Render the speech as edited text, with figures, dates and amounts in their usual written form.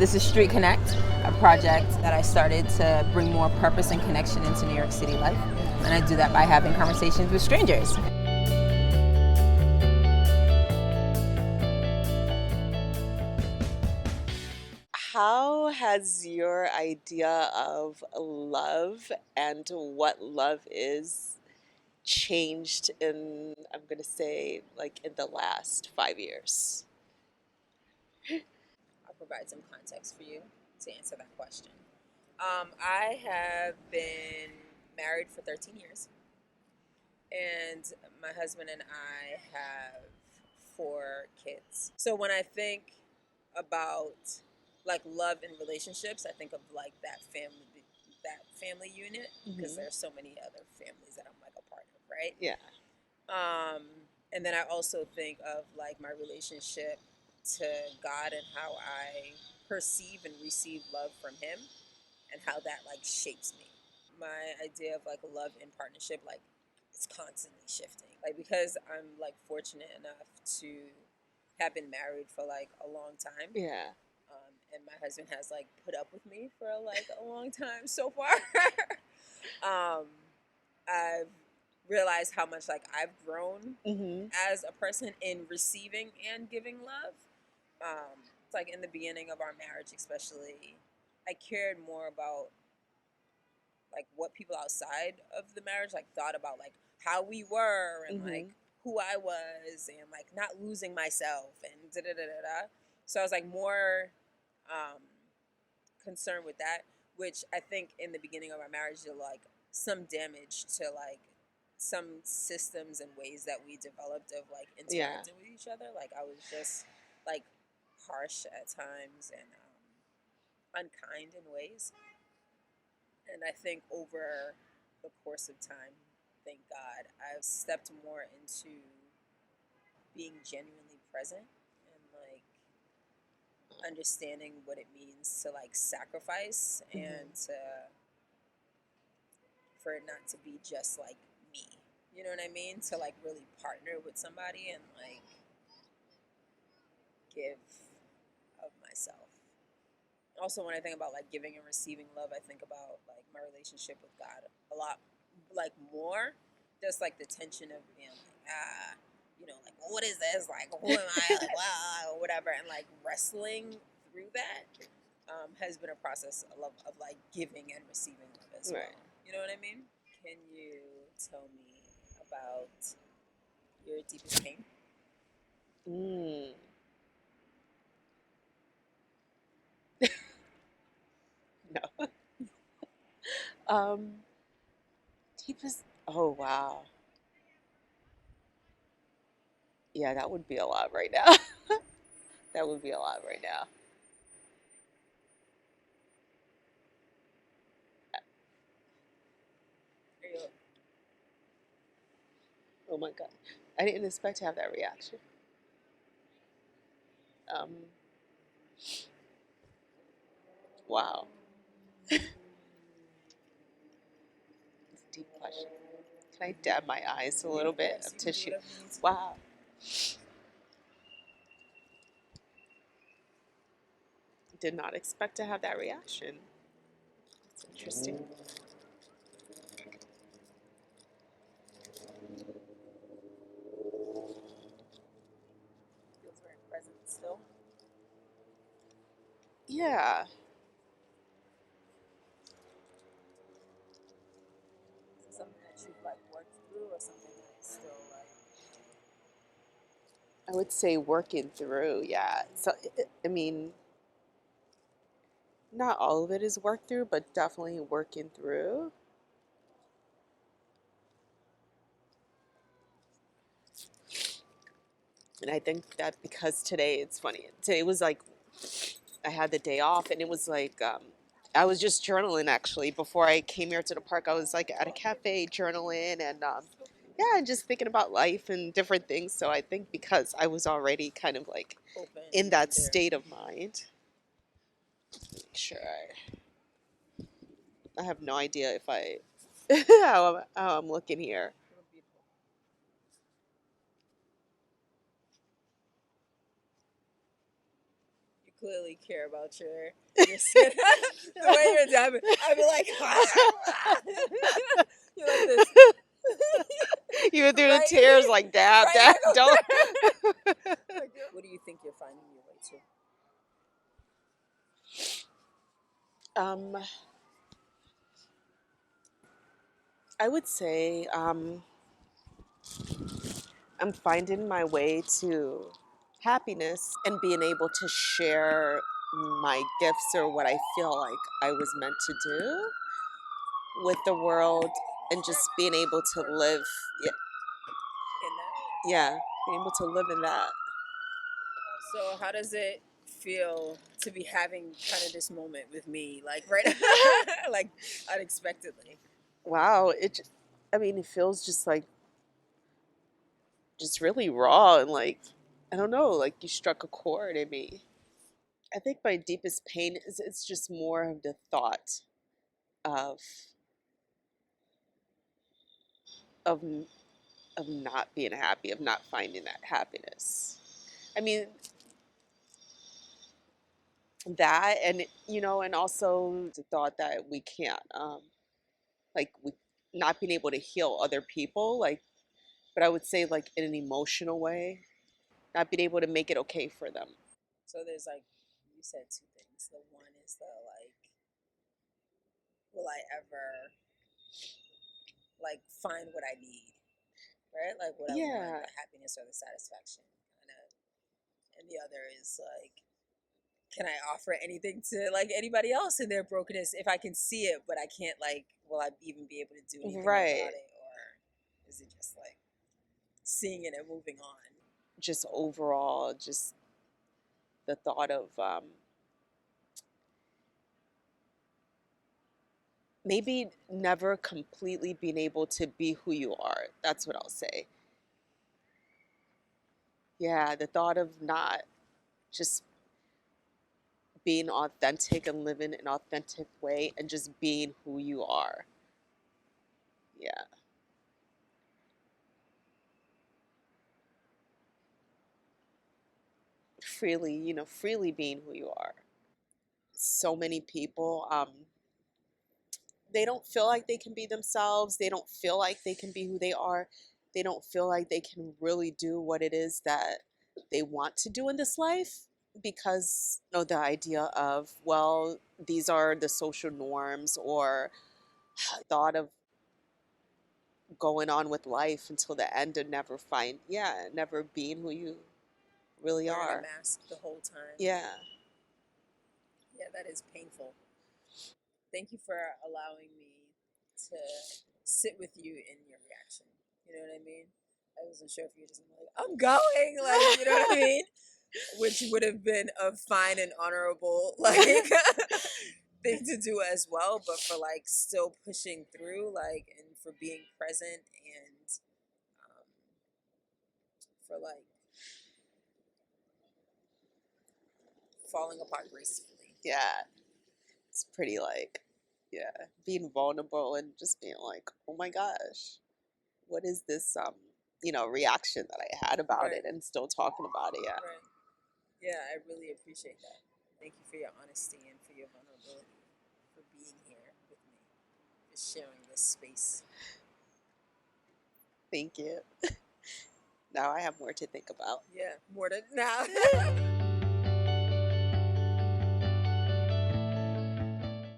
This is Street Connect, a project that I started to bring more purpose and connection into New York City life. And I do that by having conversations with strangers. How has your idea of love and what love is changed in, I'm going to say, like in the last 5 years? I'll provide some context for you to answer that question. I have been married for 13 years, and my husband and I have 4 kids. So when I think about like love in relationships, I think of like that family unit, because there's so many other families that I'm like a part of, right? Yeah. And then I also think of like my relationship to God and how I perceive and receive love from Him, and how that like shapes me. My idea of like love in partnership, like it's constantly shifting. Like because I'm like fortunate enough to have been married for like a long time. Yeah. And my husband has like put up with me for like a long time so far. I've realized how much like I've grown as a person in receiving and giving love. It's like in the beginning of our marriage, especially, I cared more about like what people outside of the marriage like thought about like how we were, and like who I was, and like not losing myself and da da da da da. So I was like more concerned with that, which I think in the beginning of our marriage did like some damage to like some systems and ways that we developed of like interacting with each other. Like I was just like harsh at times and unkind in ways. And I think over the course of time, thank God, I've stepped more into being genuinely present and like understanding what it means to like sacrifice and to for it not to be just like me. You know what I mean? To like really partner with somebody and like give of myself. Also, when I think about like giving and receiving love, I think about like my relationship with God a lot, like more. Just like the tension of being like, like what is this? Like who am I? Like wow, or whatever, and like wrestling through that has been a process of like giving and receiving love as well. Right. You know what I mean? Can you tell me about your deepest pain? No. Deepest. Oh wow. Yeah, that would be a lot right now. That would be a lot right now. Oh my God. I didn't expect to have that reaction. Um, wow. It's a deep question. Can I dab my eyes a little bit of tissue? Wow. Did not expect to have that reaction. It's interesting. Feels very present still. Yeah. Is it something that you've like worked through, or something that's still like? I would say working through, yeah. So, I mean, not all of it is worked through, but definitely working through. And I think that because today, it's funny. Today was like, I had the day off, and it was like, I was just journaling actually. Before I came here to the park, I was like at a cafe journaling, and yeah, and just thinking about life and different things. So I think because I was already kind of like Open in that there. state of mind. Make sure I have no idea if I how I'm looking here. You clearly care about your skin. The way you're dabbing, I'd be like, you like this, You through the right? tears like dab, Right? dab, Like, don't. what do you think you're finding your way to? Um, I would say I'm finding my way to happiness and being able to share my gifts or what I feel like I was meant to do with the world and just being able to live. Yeah, In that. yeah, being able to live in that. So how does it feel to be having kind of this moment with me, like right, like unexpectedly? Wow, I mean, it feels just like, just really raw and like, I don't know, like you struck a chord in me. I think my deepest pain is it's just more of the thought of of of not being happy, of not finding that happiness. I mean, that and and also the thought that we can't like we not being able to heal other people, like, but I would say like in an emotional way, not being able to make it okay for them. So there's like you said two things. The one is the like, will I ever like find what I need, right? Like what I want, Yeah, the happiness or the satisfaction, kind of. And the other is like, can I offer anything to like anybody else in their brokenness if I can see it, but I can't like, will I even be able to do anything right. about it, or is it just like seeing it and moving on? Just overall, just the thought of maybe never completely being able to be who you are. That's what I'll say. Yeah, the thought of not just being authentic and living an authentic way and just being who you are. Yeah. Freely, freely being who you are. So many people, they don't feel like they can be themselves. They don't feel like they can be who they are. They don't feel like they can really do what it is that they want to do in this life because the idea of, well, these are the social norms, or thought of going on with life until the end and never being who you really Wearing a are. mask the whole time. Yeah. Yeah, that is painful. Thank you for allowing me to sit with you in your reaction. You know what I mean? I wasn't sure if you were just like, I'm going, like, you know what I mean? Which would have been a fine and honorable like thing to do as well, but for like still pushing through, like, and for being present and um, for like falling apart gracefully. Yeah. It's pretty like, yeah, being vulnerable and just being like, oh my gosh, what is this reaction that I had about it, Right. and still talking about it. Yeah. Right. Yeah, I really appreciate that. Thank you for your honesty and for your vulnerability, for being here with me, for sharing this space. Thank you. Now I have more to think about. Yeah, more to now.